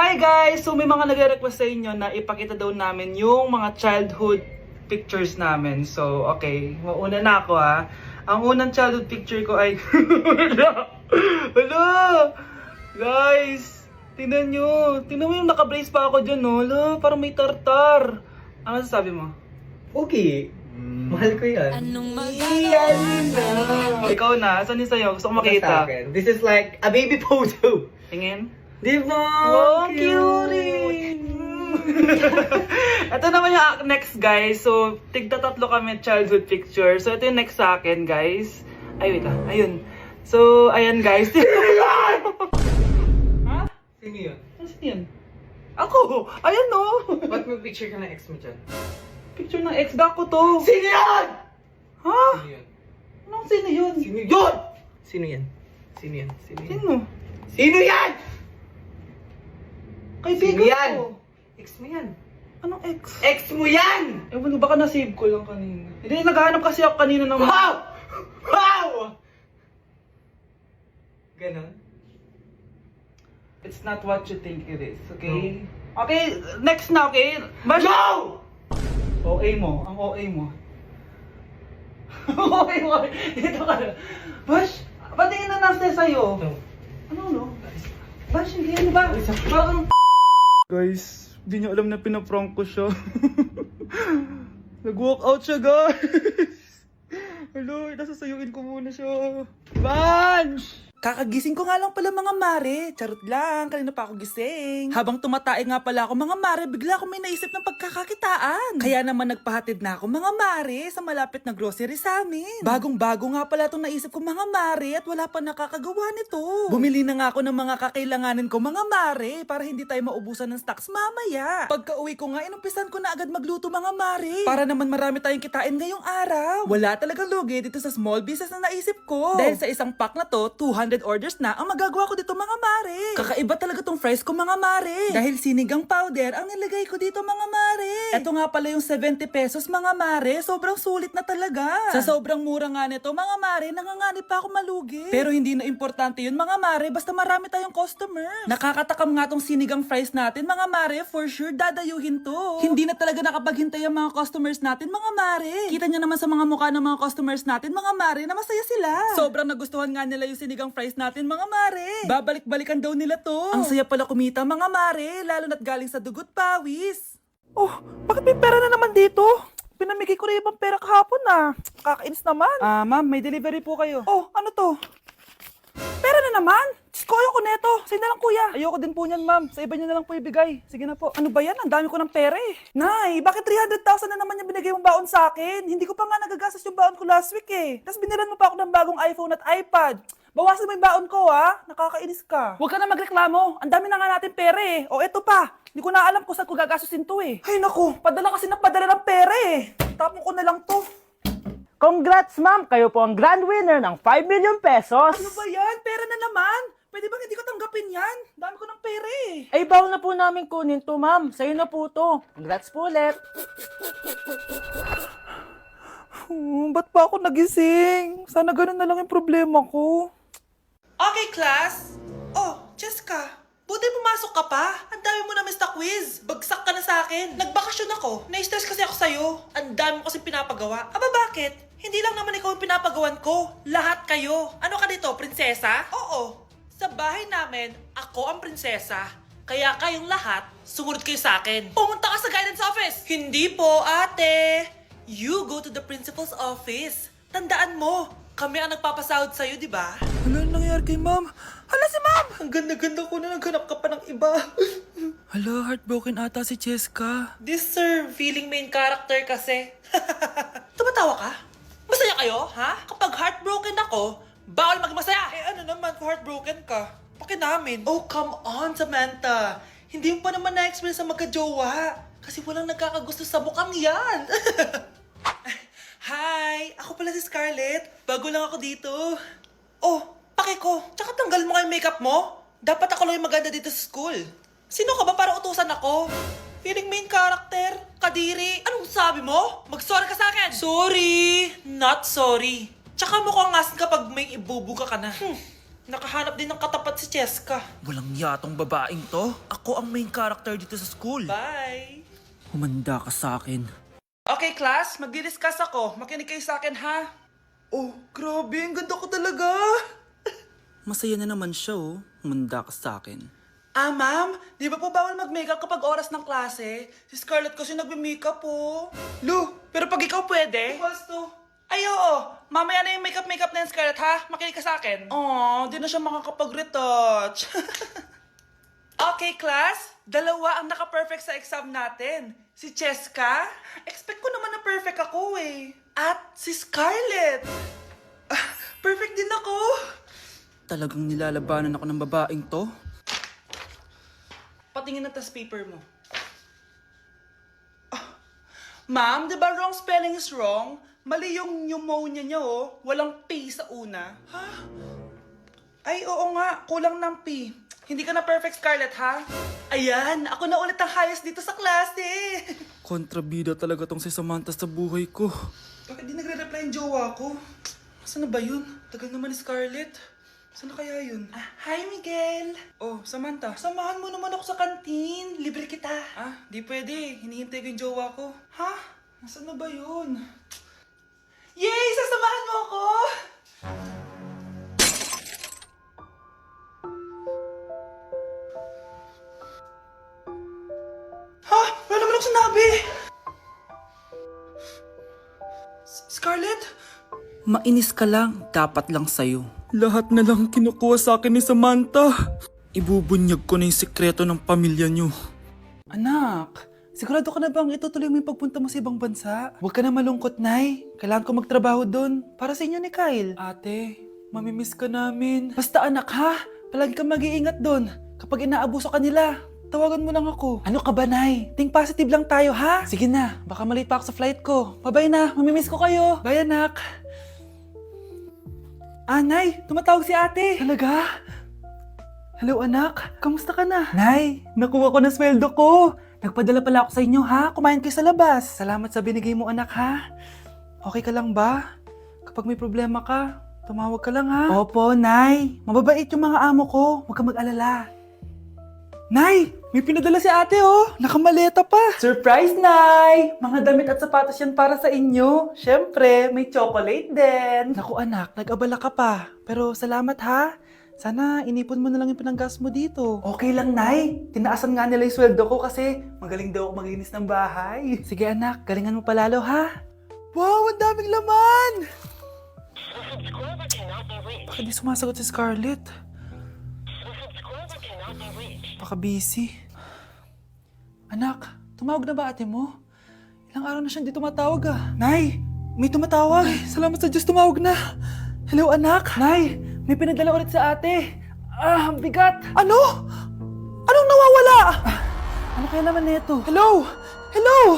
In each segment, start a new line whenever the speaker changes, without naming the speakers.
Hi guys! So may mga nagre-request sa inyo na ipakita daw namin yung mga childhood pictures namin. So okay, mauna na ako ha. Ang unang childhood picture ko ay... Hala! Guys! Tingnan nyo! Tingnan mo yung naka-brace pa ako dyan, no? Hala, parang may tartar. Ano sasabi mo?
Okay. Mahal ko yan.
Ikaw na, saan yung sa'yo? Gusto ko makita.
This is like a baby photo.
Tingin?
Di ba?
Wow, cute! Ito naman yung next guys. So, tigda tatlo kami childhood picture. So, ito yung next sa akin guys. Ay, wait ah. Ayun. So, ayan guys. Ha?
Sino yun?
Sino yun? Ako! Ayan no!
Ba't may picture ka ng ex mo dyan?
Picture ng ex ko to.
Sino yan?
Ha?
Sino yun?
Anong sino yun?
Sino yun? Sino yan? Sino yan? Sino yan?
Sino?
Sino yan?
Kaibigan
Sino yan?
ko.
Ex mo yan.
Anong ex?
Ex mo yan!
Ewan, baka na-save ko lang kanina. Hindi, naghahanap kasi ako kanina ng...
Wow! Wow! Ganon?
It's not what you think it is, okay? Okay, next na, okay?
No!
OA mo, ang OA mo. OA mo, dito ka na. Bash, patingin na nasa sa'yo.
No.
Ano, no? Bash, hindi, ano ba? Parang... Guys, hindi niyo alam na pinaprank ko siya. Nag-walk out siya, guys. Hello, nasasayuin ko muna siya. Bunch! Kakagising ko nga lang pala mga mare. Charot lang, kanina pa ako gising. Habang tumatae nga pala ako mga mare, bigla ako may naisip ng pagkakakitaan. Kaya naman nagpahatid na ako mga mare sa malapit na grocery sa amin. Bagong-bago nga pala itong naisip ko mga mare at wala pa nakakagawa nito. Bumili na nga ako ng mga kakailanganin ko mga mare para hindi tayo maubusan ng stocks mamaya. Pagka uwi ko nga, inumpisan ko na agad magluto mga mare. Para naman marami tayong kitain ngayong araw. Wala talagang lugi dito sa small business na naisip ko. Dahil sa isang pack na to, 200 orders na ang magagawa ko dito mga mare. Kakaiba talaga tong fries ko mga mare. Dahil sinigang powder ang nilagay ko dito mga mare. Ito nga pala yung 70 pesos mga mare. Sobrang sulit na talaga. Sa sobrang mura nga nito mga mare, nanganganib pa ako malugi. Pero hindi na importante yun mga mare, basta marami tayong customers. Nakakatakam nga tong sinigang fries natin mga mare, for sure dadayuhin to. Hindi na talaga nakapaghintay ang mga customers natin mga mare. Kita niya naman sa mga mukha ng mga customers natin mga mare na masaya sila. Sobrang nagustuhan nga nila yung sinigang fries natin mga mare. Babalik-balikan daw nila to. Ang saya pala kumita mga mare, lalo na't galing sa dugot pawis. Oh, bakit may pera na naman dito? Pinamigay ko rin ibang pera kahapon na. Kakainis naman. Ma'am, may delivery po kayo. Oh, ano to? Pera na naman? Diyos ko, ayoko neto. Sa'yo na lang kuya. Ayoko din po niyan ma'am. Sa iba niyo na lang po ibigay. Sige na po. Ano ba yan? Ang dami ko ng pera eh. Nay, bakit 300,000 na naman yung binigay mong baon sa akin? Hindi ko pa nga nagagastos yung baon ko last week eh. Tapos biniran mo pa ako ng bagong iPhone at iPad. Bawasan mo yung baon ko ha. Nakakainis ka. Huwag ka na magreklamo. Ang dami na nga natin pera eh. O eto pa. Hindi ko na alam kung saan ko gagastusin to eh. Ay naku, padala kasi ng padala ng pera eh. Tapon ko na lang to.
Congrats ma'am! Kayo po ang grand winner ng 5 million pesos!
Ano ba yan? Pera na naman. Pwede bang hindi ko tanggapin yan? Dami ko ng pera eh.
Ay, bawal na po namin kunin to ma'am. Sa'yo na po to. Congrats po ulit!
Ba't pa ako nagising? Sana ganun na lang yung problema ko. Okay, class. Oh, Jessica. Buti pumasok ka pa. Ang dami mo na miss na quiz. Bagsak ka na sa akin. Nagbakasyon ako. Na-stress kasi ako sa'yo. Ang dami mo kasi pinapagawa. Aba, bakit? Hindi lang naman ikaw yung pinapagawan ko. Lahat kayo. Ano ka dito, prinsesa? Oo. Sa bahay namin, ako ang prinsesa. Kaya kayong lahat, sumunod kayo sa akin. Pumunta ka sa guidance office. Hindi po, ate. You go to the principal's office. Tandaan mo, kami ang nagpapasahod sa'yo, di ba? Ano nangyari kay ma'am? Hala si ma'am! Ang ganda-ganda ko na naghanap ka pa ng iba. Hala, heartbroken ata si Cheska. This sir, feeling main character kasi. Tumatawa ka? Masaya kayo, ha? Kapag heartbroken ako, bawal maging masaya. Eh ano naman kung heartbroken ka? Pakinamin. Oh, come on, Samantha. Hindi mo pa naman na-experience sa magka-jowa. Kasi walang nagkakagusto sa mukhang yan. Hi! Ako pala si Scarlett. Bago lang ako dito. Oh, pake ko. Tsaka tanggal mo nga yung makeup mo. Dapat ako lang yung maganda dito sa school. Sino ka ba para utusan ako? Feeling main character? Kadiri? Anong sabi mo? Mag-sorry ka sa akin! Sorry! Not sorry. Tsaka mukhang asin kapag may ibubuga ka na. Nakahanap din ng katapat si Cheska. Walang yatong babaeng to. Ako ang main character dito sa school. Bye! Humanda ka sa akin. Okay, class. Magdi-discuss ako. Makinig kayo sa akin, ha? Oh, grabe. Ang ganda ko talaga. Masaya na naman siya, oh. Humanda ka sa akin. Ah, ma'am? Di ba po bawal mag-makeup kapag oras ng klase? Si Scarlett kasi nagme-makeup po. Lu, pero pag ikaw pwede? Basto. Ay, oo. Mamaya na yung makeup na yung Scarlett, ha? Makinig ka sa akin. Aw, di na siya makakapag-retouch. Okay, class. Dalawa ang naka-perfect sa exam natin. Si Cheska. Expect ko naman na perfect ako, eh. At si Scarlett. Perfect din ako. Talagang nilalabanan ako ng babaeng to. Patingin na test paper mo. Ma'am, di ba wrong spelling is wrong? Mali yung pneumonia niya, oh. Walang P sa una. Ha? Ay, oo nga. Kulang ng P. Hindi ka na perfect, Scarlett, ha? Ayan, ako na ulit ang highest dito sa klase. Kontrabida talaga tong si Samantha sa buhay ko. Bakit di nagre-reply yung jowa ko? Saan na ba yun? Tagal naman ni Scarlett. Saan na kaya yun? Hi, Miguel! Oh, Samantha, samahan mo naman ako sa kantin. Libre kita. Di pwede. Hinihintay ko yung jowa ko. Ha? Nasaan na ba yun? Yay! Sasamahan mo ako! Ha? Wala naman ako sinabi! Scarlett? Mainis ka lang. Dapat lang sa'yo. Lahat na lang kinukuha sa akin ni Samantha. Ibubunyag ko na yung sekreto ng pamilya niyo. Anak, sigurado ka na bang itutuloy mo yung pagpunta mo sa ibang bansa? Huwag ka na malungkot, Nay. Kailangan ko magtrabaho doon. Para sa inyo ni Kyle. Ate, mamimiss ka namin. Basta anak ha, palagi kang mag-iingat doon. Kapag inaabuso ka nila, tawagan mo lang ako. Ano ka ba, Nay? Think positive lang tayo, ha? Sige na, baka malate pa ako sa flight ko. Bye-bye na, mamimiss ko kayo. Bye, anak. Nay, tumatawag si ate. Talaga? Hello, anak. Kamusta ka na? Nay, nakuha ko na sweldo ko. Nagpadala pala ako sa inyo, ha? Kumain kayo sa labas. Salamat sa binigay mo, anak, ha? Okay ka lang ba? Kapag may problema ka, tumawag ka lang, ha? Opo, Nay. Mababait yung mga amo ko. Huwag ka mag-alala. Nay, may pinadala si ate, oh. Nakamaleta pa. Surprise, Nay! Mga damit at sapatos yan para sa inyo. Siyempre, may chocolate din. Naku, anak, nag-abala ka pa. Pero salamat, ha? Sana inipon mo na lang yung pinanggas mo dito. Okay lang, Nay. Tinaasan nga nila yung sweldo ko kasi magaling daw ako maglinis ng bahay. Sige, anak. Galingan mo palalo, ha? Wow, ang daming laman! Bakit di sumasagot si Scarlett? Baka busy. Anak, tumawag na ba ate mo? Ilang araw na siyang di tumatawag ah. Nay, may tumatawag. Ay, salamat sa Diyos, tumawag na. Hello anak. Nay, may pinadala ulit sa ate. Ang bigat. Ano? Anong nawawala? Ano kaya naman nito? Hello? Hello?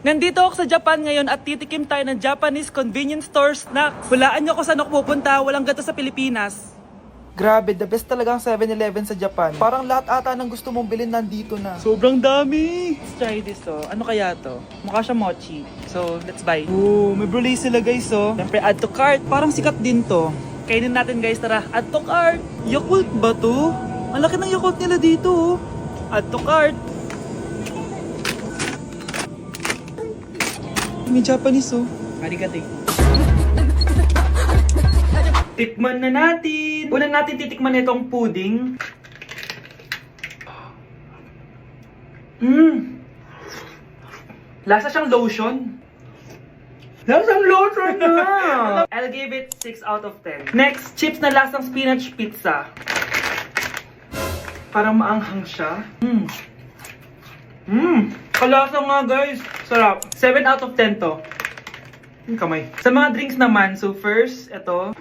Nandito ako sa Japan ngayon at titikim tayo ng Japanese convenience store snacks. Hulaan niyo kung saan ako pupunta, walang ganito sa Pilipinas. Grabe, the best talaga ang 7-Eleven sa Japan. Parang lahat ata ng gusto mong bilhin nandito na. Sobrang dami! Let's try this, oh. Ano kaya to? Mukha siya mochi. So, let's buy. Oh, may brulee sila guys, oh. Siyempre, add to cart. Parang sikat din to. Kainin natin guys, tara. Add to cart. Yakult ba to? Ang laki ng Yakult nila dito, oh. Add to cart. May Japanese, oh. Arigato. Tikman na natin. Una natin titikman itong pudding. Lasa siyang lotion. Lasang lotion na! I'll give it 6 out of 10. Next, chips na lasang spinach pizza. Parang maanghang siya. Kalasa nga guys. Sarap. 7 out of 10 to. Yung kamay. Sa mga drinks naman, so first, ito.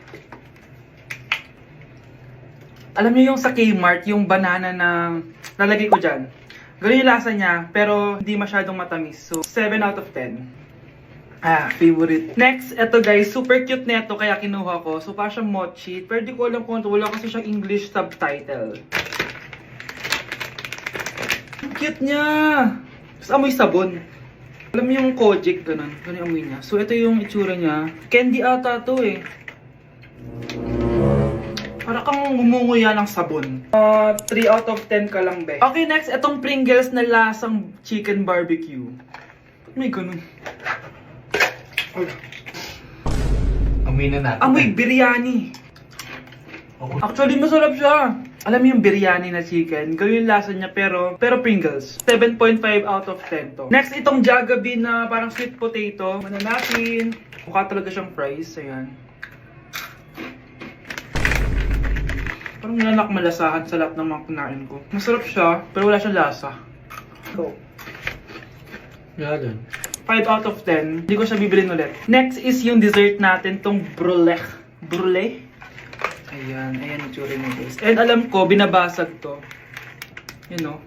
Alam niyo yung sa Kmart, yung banana na lalagay ko dyan. Ganun yung lasa niya, pero hindi masyadong matamis. So, 7 out of 10. Favorite. Next, eto guys, super cute neto kaya kinuha ko. So, parang siyang mochi. Pero di ko alam kung ito. Wala kasi siyang English subtitle. Ang cute niya! Tapos amoy sabon. Alam mo yung Kojic, ganun. Ganun yung amoy niya. So, ito yung itsura niya. Candy ata to eh. Para kang ngumunguya ng sabon. 3 out of 10 ka lang, be. Okay, next, itong Pringles na lasang chicken barbecue. Ba't may ganun?
Amoy na natin.
Amoy biryani. Actually, masarap siya. Alam mo yung biryani na chicken, gawin yung lasa niya pero Pringles. 7.5 out of 10 to. Next, itong Jollibee na parang sweet potato. Ano natin? Mukha talaga siyang fries. Ayan. Parang nanak malasahan sa lahat ng mga kinain ko. Masarap siya, pero wala siyang lasa. Go.
Yan.
5 out of 10. Hindi ko siya bibilin ulit. Next is yung dessert natin, tong brulee. Brulee? Ayan, ayan yung tsura niya guys. And alam ko, binabasag to. Yan o.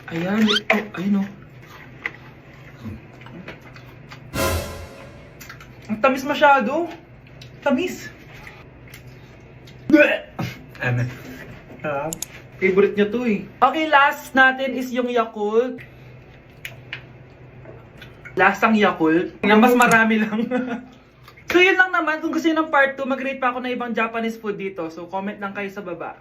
Ayan, oh, ayun o. Ang tamis masyado. Tamis. Favorite niya to eh. Okay, last natin is yung Yakult. Lasang Yakult. Na mas marami lang. So yun lang naman. Kung gusto nyo ng part 2, mag-rate pa ako ng ibang Japanese food dito. So comment lang kayo sa baba.